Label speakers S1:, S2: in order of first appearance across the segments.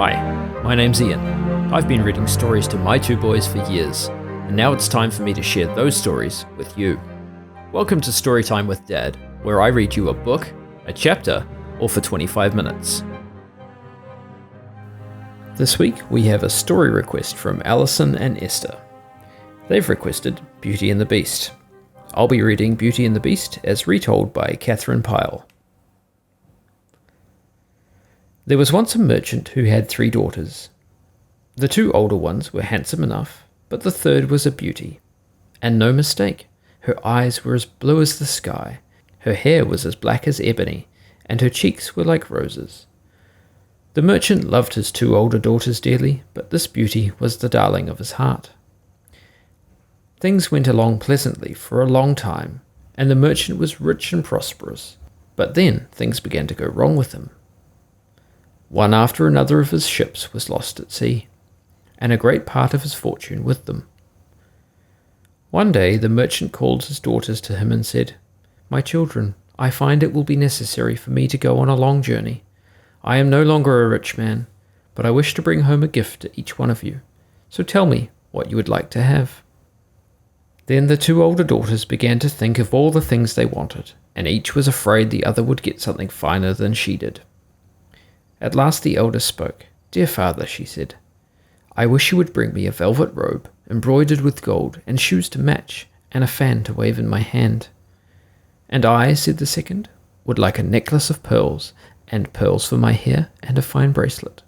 S1: Hi, my name's Ian. I've been reading stories to my two boys for years, and now it's time for me to share those stories with you. Welcome to Storytime with Dad, where I read you a book, a chapter, all for 25 minutes. This week we have a story request from Alison and Esther. They've requested Beauty and the Beast. I'll be reading Beauty and the Beast as retold by Catherine Pyle. There was once a merchant who had 3 daughters. The 2 older ones were handsome enough, but the third was a beauty. And no mistake, her eyes were as blue as the sky, her hair was as black as ebony, and her cheeks were like roses. The merchant loved his 2 older daughters dearly, but this beauty was the darling of his heart. Things went along pleasantly for a long time, and the merchant was rich and prosperous, but then things began to go wrong with him. One after another of his ships was lost at sea, and a great part of his fortune with them. One day the merchant called his daughters to him and said, "My children, I find it will be necessary for me to go on a long journey. I am no longer a rich man, but I wish to bring home a gift to each one of you, so tell me what you would like to have." Then the 2 older daughters began to think of all the things they wanted, and each was afraid the other would get something finer than she did. At last the eldest spoke. "Dear father," she said, "I wish you would bring me a velvet robe, embroidered with gold, and shoes to match, and a fan to wave in my hand." "And I," said the second, "would like a necklace of pearls, and pearls for my hair, and a fine bracelet."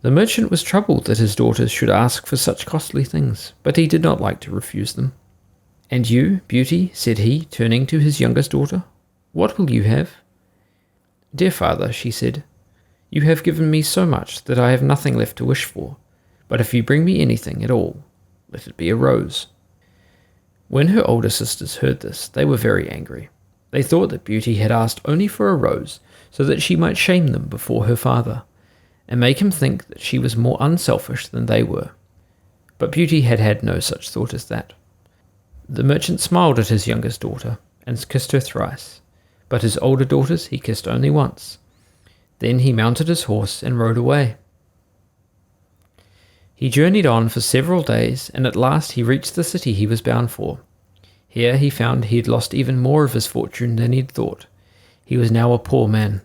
S1: The merchant was troubled that his daughters should ask for such costly things, but he did not like to refuse them. "And you, Beauty," said he, turning to his youngest daughter, "what will you have?" "Dear father," she said, "you have given me so much that I have nothing left to wish for, but if you bring me anything at all, let it be a rose." When her older sisters heard this, they were very angry. They thought that Beauty had asked only for a rose so that she might shame them before her father, and make him think that she was more unselfish than they were. But Beauty had had no such thought as that. The merchant smiled at his youngest daughter and kissed her thrice, but his older daughters he kissed only once. Then he mounted his horse and rode away. He journeyed on for several days, and at last he reached the city he was bound for. Here he found he had lost even more of his fortune than he had thought. He was now a poor man.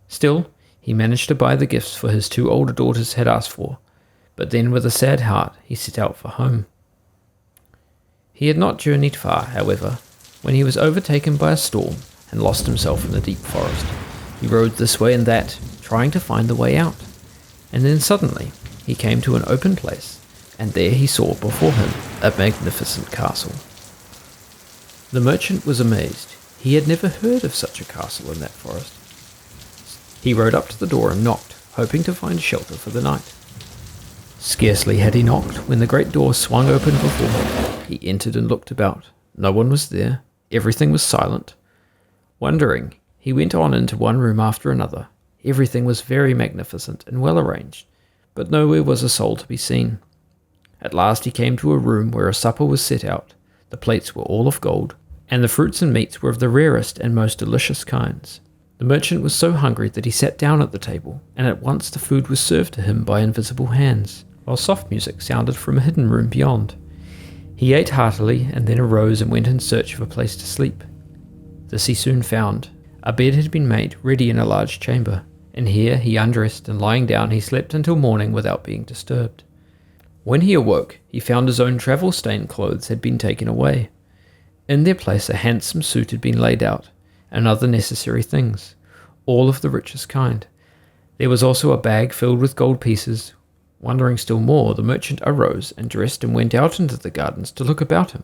S1: Still, he managed to buy the gifts for his 2 older daughters had asked for, but then with a sad heart he set out for home. He had not journeyed far, however, when he was overtaken by a storm and lost himself in the deep forest. He rode this way and that, trying to find the way out, and then suddenly he came to an open place, and there he saw before him a magnificent castle. The merchant was amazed. He had never heard of such a castle in that forest. He rode up to the door and knocked, hoping to find shelter for the night. Scarcely had he knocked when the great door swung open before him. He entered and looked about. No one was there. Everything was silent. Wondering, he went on into one room after another. Everything was very magnificent and well arranged, but nowhere was a soul to be seen. At last he came to a room where a supper was set out. The plates were all of gold, and the fruits and meats were of the rarest and most delicious kinds. The merchant was so hungry that he sat down at the table, and at once the food was served to him by invisible hands, while soft music sounded from a hidden room beyond. He ate heartily, and then arose and went in search of a place to sleep. This he soon found. A bed had been made ready in a large chamber, and here he undressed, and lying down he slept until morning without being disturbed. When he awoke, he found his own travel-stained clothes had been taken away. In their place a handsome suit had been laid out, and other necessary things, all of the richest kind. There was also a bag filled with gold pieces. Wondering still more, the merchant arose and dressed and went out into the gardens to look about him.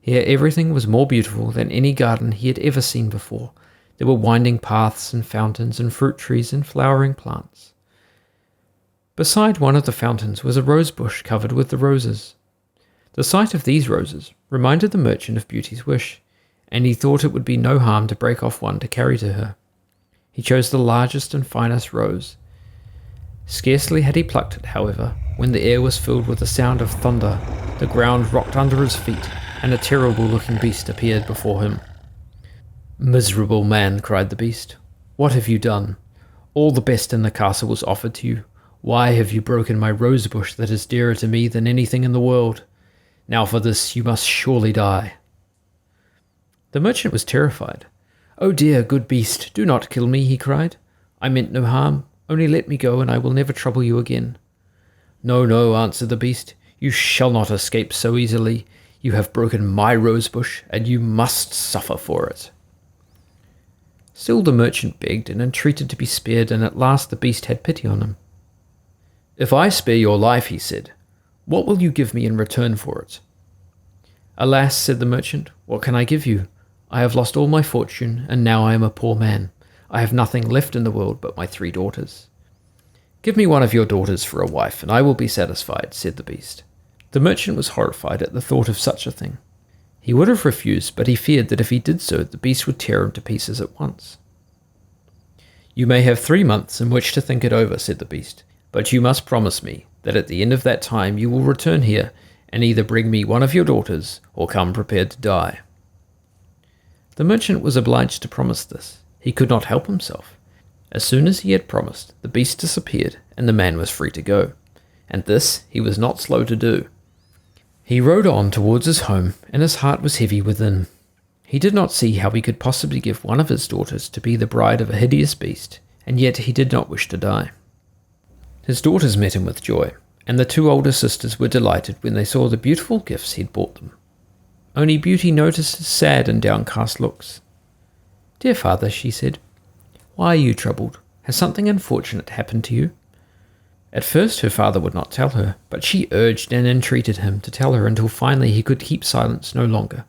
S1: Here everything was more beautiful than any garden he had ever seen before. There were winding paths and fountains and fruit trees and flowering plants. Beside one of the fountains was a rose bush covered with the roses. The sight of these roses reminded the merchant of Beauty's wish, and he thought it would be no harm to break off one to carry to her. He chose the largest and finest rose. Scarcely had he plucked it, however, when the air was filled with the sound of thunder, the ground rocked under his feet, and a terrible-looking beast appeared before him. "Miserable man," cried the beast, "what have you done? All the best in the castle was offered to you. Why have you broken my rose bush that is dearer to me than anything in the world? Now for this you must surely die." The merchant was terrified. "Oh dear, good beast, do not kill me," he cried. "I meant no harm. Only let me go, and I will never trouble you again." "No, no," answered the beast. "You shall not escape so easily. You have broken my rose bush, and you must suffer for it." Still the merchant begged and entreated to be spared, and at last the beast had pity on him. "If I spare your life," he said, "what will you give me in return for it?" "Alas," said the merchant, "what can I give you? I have lost all my fortune, and now I am a poor man. I have nothing left in the world but my 3 daughters." "Give me one of your daughters for a wife, and I will be satisfied," said the beast. The merchant was horrified at the thought of such a thing. He would have refused, but he feared that if he did so, the beast would tear him to pieces at once. "You may have 3 months in which to think it over," said the beast, "but you must promise me that at the end of that time you will return here and either bring me one of your daughters or come prepared to die." The merchant was obliged to promise this. He could not help himself. As soon as he had promised, the beast disappeared and the man was free to go. And this he was not slow to do. He rode on towards his home, and his heart was heavy within. He did not see how he could possibly give one of his daughters to be the bride of a hideous beast, and yet he did not wish to die. His daughters met him with joy, and the 2 older sisters were delighted when they saw the beautiful gifts he had bought them. Only Beauty noticed his sad and downcast looks. "Dear father," she said, "why are you troubled? Has something unfortunate happened to you?" At first her father would not tell her, but she urged and entreated him to tell her until finally he could keep silence no longer.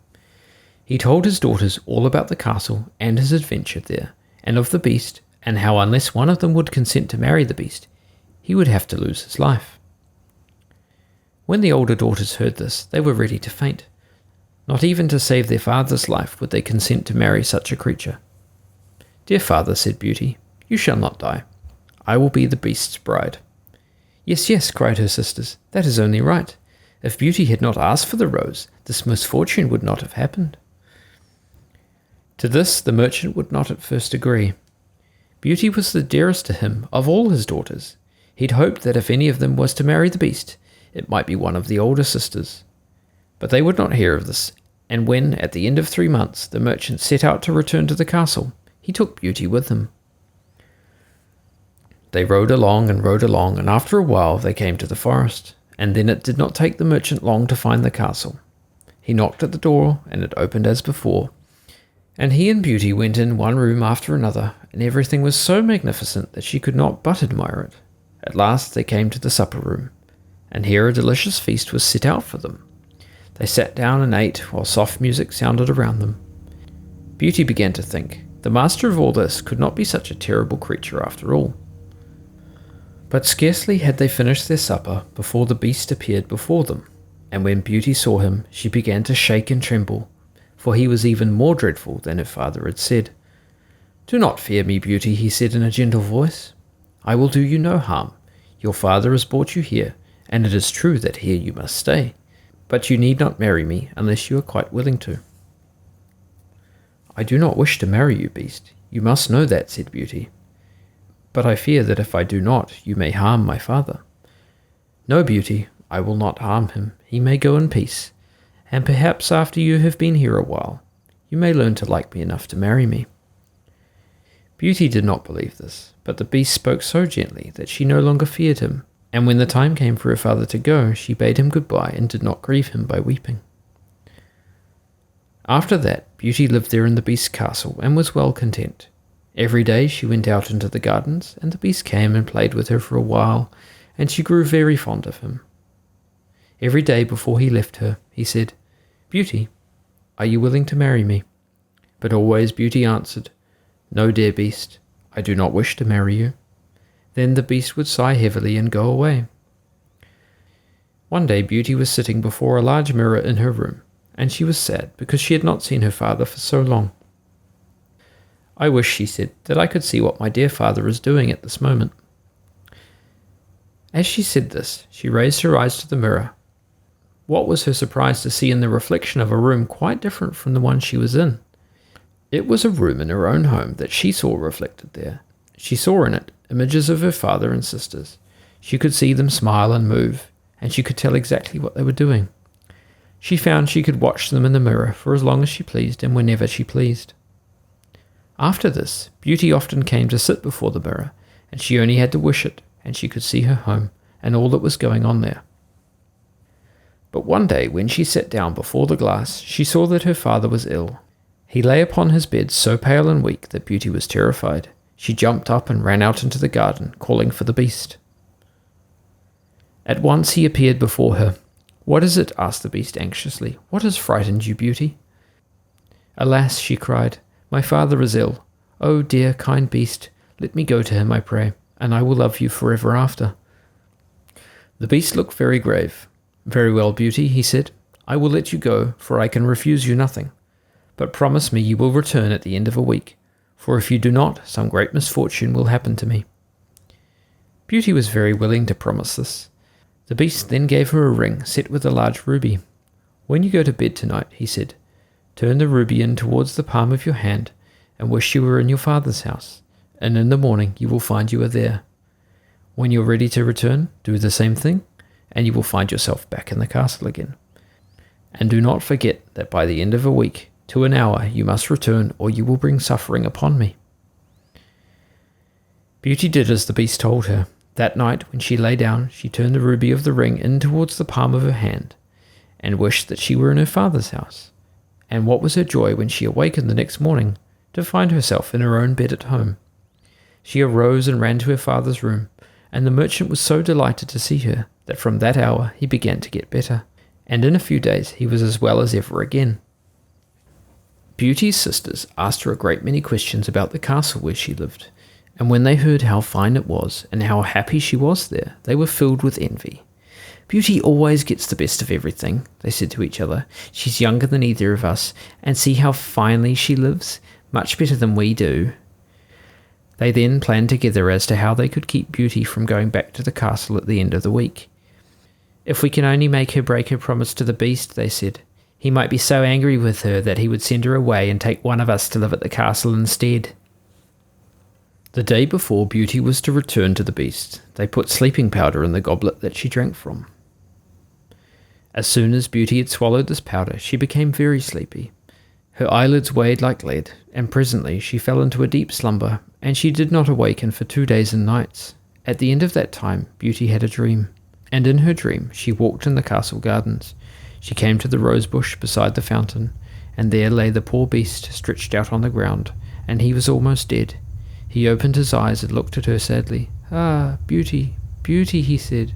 S1: He told his daughters all about the castle and his adventure there, and of the beast, and how unless one of them would consent to marry the beast, he would have to lose his life. When the older daughters heard this, they were ready to faint. Not even to save their father's life would they consent to marry such a creature. "Dear father," said Beauty, "you shall not die. I will be the beast's bride." "Yes, yes," cried her sisters, "that is only right. If Beauty had not asked for the rose, this misfortune would not have happened." To this the merchant would not at first agree. Beauty was the dearest to him of all his daughters. He'd hoped that if any of them was to marry the beast, it might be one of the older sisters. But they would not hear of this, and when, at the end of 3 months, the merchant set out to return to the castle, he took Beauty with him. They rode along, and after a while they came to the forest, and then it did not take the merchant long to find the castle. He knocked at the door, and it opened as before, and he and Beauty went in one room after another, and everything was so magnificent that she could not but admire it. At last they came to the supper room, and here a delicious feast was set out for them. They sat down and ate, while soft music sounded around them. Beauty began to think, the master of all this could not be such a terrible creature after all. But scarcely had they finished their supper before the beast appeared before them, and when Beauty saw him, she began to shake and tremble, for he was even more dreadful than her father had said. "Do not fear me, Beauty," he said in a gentle voice. "I will do you no harm. Your father has brought you here, and it is true that here you must stay. But you need not marry me unless you are quite willing to." "I do not wish to marry you, beast. You must know that," said Beauty. "But I fear that if I do not, you may harm my father." "No, Beauty, I will not harm him. He may go in peace, and perhaps after you have been here a while, you may learn to like me enough to marry me." Beauty did not believe this, but the beast spoke so gently that she no longer feared him, and when the time came for her father to go, she bade him goodbye and did not grieve him by weeping. After that, Beauty lived there in the beast's castle and was well content. Every day she went out into the gardens, and the beast came and played with her for a while, and she grew very fond of him. Every day before he left her, he said, "Beauty, are you willing to marry me?" But always Beauty answered, "No, dear beast, I do not wish to marry you." Then the beast would sigh heavily and go away. One day Beauty was sitting before a large mirror in her room, and she was sad because she had not seen her father for so long. "I wish," she said, "that I could see what my dear father is doing at this moment." As she said this, she raised her eyes to the mirror. What was her surprise to see in the reflection of a room quite different from the one she was in. It was a room in her own home that she saw reflected there. She saw in it images of her father and sisters. She could see them smile and move, and she could tell exactly what they were doing. She found she could watch them in the mirror for as long as she pleased and whenever she pleased. After this, Beauty often came to sit before the mirror, and she only had to wish it, and she could see her home and all that was going on there. But one day, when she sat down before the glass, she saw that her father was ill. He lay upon his bed so pale and weak that Beauty was terrified. She jumped up and ran out into the garden, calling for the Beast. At once he appeared before her. "What is it?" asked the Beast anxiously. "What has frightened you, Beauty?" "Alas," she cried, "my father is ill. Oh, dear, kind Beast, let me go to him, I pray, and I will love you forever after." The Beast looked very grave. "Very well, Beauty," he said. "I will let you go, for I can refuse you nothing. But promise me you will return at the end of a week, for if you do not, some great misfortune will happen to me." Beauty was very willing to promise this. The Beast then gave her a ring set with a large ruby. "When you go to bed tonight," he said, "turn the ruby in towards the palm of your hand and wish you were in your father's house, and in the morning you will find you are there. When you are ready to return, do the same thing, and you will find yourself back in the castle again. And do not forget that by the end of a week, to an hour, you must return, or you will bring suffering upon me." Beauty did as the Beast told her. That night, when she lay down, she turned the ruby of the ring in towards the palm of her hand, and wished that she were in her father's house. And what was her joy when she awakened the next morning to find herself in her own bed at home. She arose and ran to her father's room, and the merchant was so delighted to see her that from that hour he began to get better, and in a few days he was as well as ever again. Beauty's sisters asked her a great many questions about the castle where she lived, and when they heard how fine it was and how happy she was there, they were filled with envy. "Beauty always gets the best of everything," they said to each other. "She's younger than either of us, and see how finely she lives, much better than we do." They then planned together as to how they could keep Beauty from going back to the castle at the end of the week. "If we can only make her break her promise to the Beast," they said, "he might be so angry with her that he would send her away and take one of us to live at the castle instead." The day before Beauty was to return to the Beast, they put sleeping powder in the goblet that she drank from. As soon as Beauty had swallowed this powder, she became very sleepy. Her eyelids weighed like lead, and presently she fell into a deep slumber, and she did not awaken for 2 days and nights. At the end of that time, Beauty had a dream, and in her dream she walked in the castle gardens. She came to the rose bush beside the fountain, and there lay the poor Beast stretched out on the ground, and he was almost dead. He opened his eyes and looked at her sadly. "Ah, Beauty, Beauty," he said,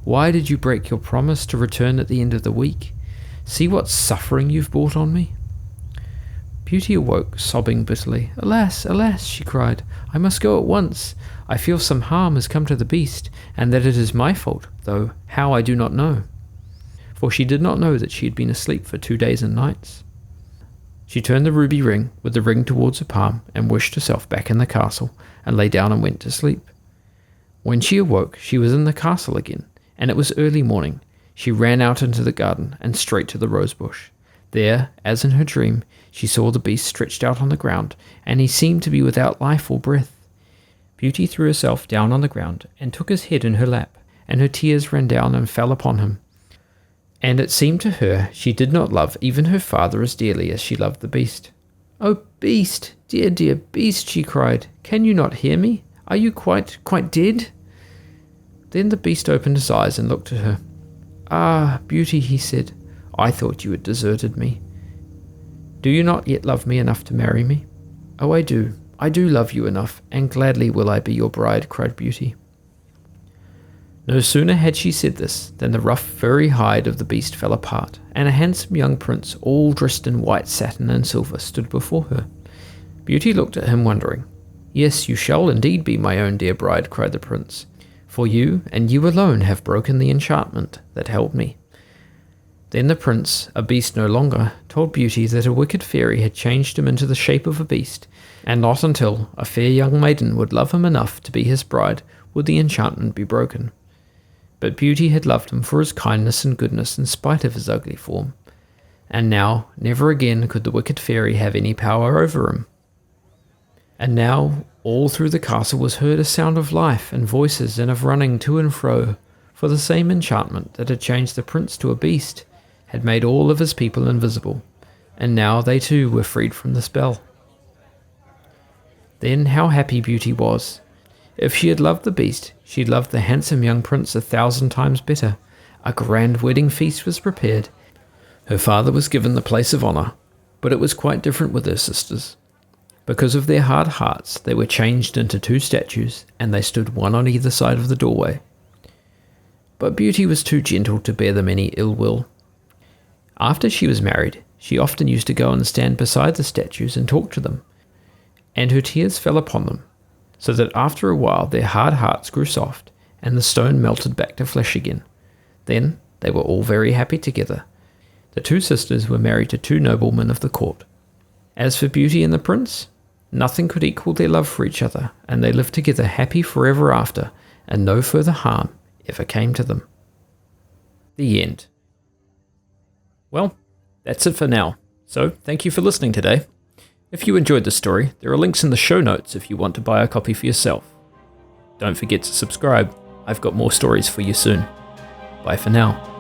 S1: "why did you break your promise to return at the end of the week? See what suffering you've brought on me." Beauty awoke, sobbing bitterly. "Alas, alas," she cried, "I must go at once. I feel some harm has come to the Beast, and that it is my fault, though how I do not know." For she did not know that she had been asleep for 2 days and nights. She turned the ruby ring with the ring towards her palm and wished herself back in the castle, and lay down and went to sleep. When she awoke, she was in the castle again, and it was early morning. She ran out into the garden and straight to the rose bush. There, as in her dream, she saw the Beast stretched out on the ground, and he seemed to be without life or breath. Beauty threw herself down on the ground and took his head in her lap, and her tears ran down and fell upon him. And it seemed to her she did not love even her father as dearly as she loved the Beast. "Oh, Beast, dear, dear Beast," she cried, "can you not hear me? Are you quite dead?" Then the Beast opened his eyes and looked at her. "Ah, Beauty," he said, "I thought you had deserted me. Do you not yet love me enough to marry me?" "Oh, I do love you enough, and gladly will I be your bride," cried Beauty. No sooner had she said this than the rough furry hide of the Beast fell apart, and a handsome young prince, all dressed in white satin and silver, stood before her. Beauty looked at him wondering. "Yes, you shall indeed be my own dear bride," cried the prince, "for you, and you alone, have broken the enchantment that held me." Then the prince, a beast no longer, told Beauty that a wicked fairy had changed him into the shape of a beast, and not until a fair young maiden would love him enough to be his bride would the enchantment be broken. But Beauty had loved him for his kindness and goodness in spite of his ugly form, and now never again could the wicked fairy have any power over him. And now all through the castle was heard a sound of life and voices and of running to and fro, for the same enchantment that had changed the prince to a beast had made all of his people invisible, and now they too were freed from the spell. Then how happy Beauty was! If she had loved the beast, she loved the handsome young prince 1,000 times better. A grand wedding feast was prepared. Her father was given the place of honour, but it was quite different with her sisters. Because of their hard hearts, they were changed into 2 statues, and they stood one on either side of the doorway. But Beauty was too gentle to bear them any ill will. After she was married, she often used to go and stand beside the statues and talk to them, and her tears fell upon them, so that after a while their hard hearts grew soft, and the stone melted back to flesh again. Then they were all very happy together. The 2 sisters were married to 2 noblemen of the court. As for Beauty and the prince, nothing could equal their love for each other, and they lived together happy forever after, and no further harm ever came to them. The end. Well, that's it for now. So, thank you for listening today. If you enjoyed the story, there are links in the show notes if you want to buy a copy for yourself. Don't forget to subscribe. I've got more stories for you soon. Bye for now.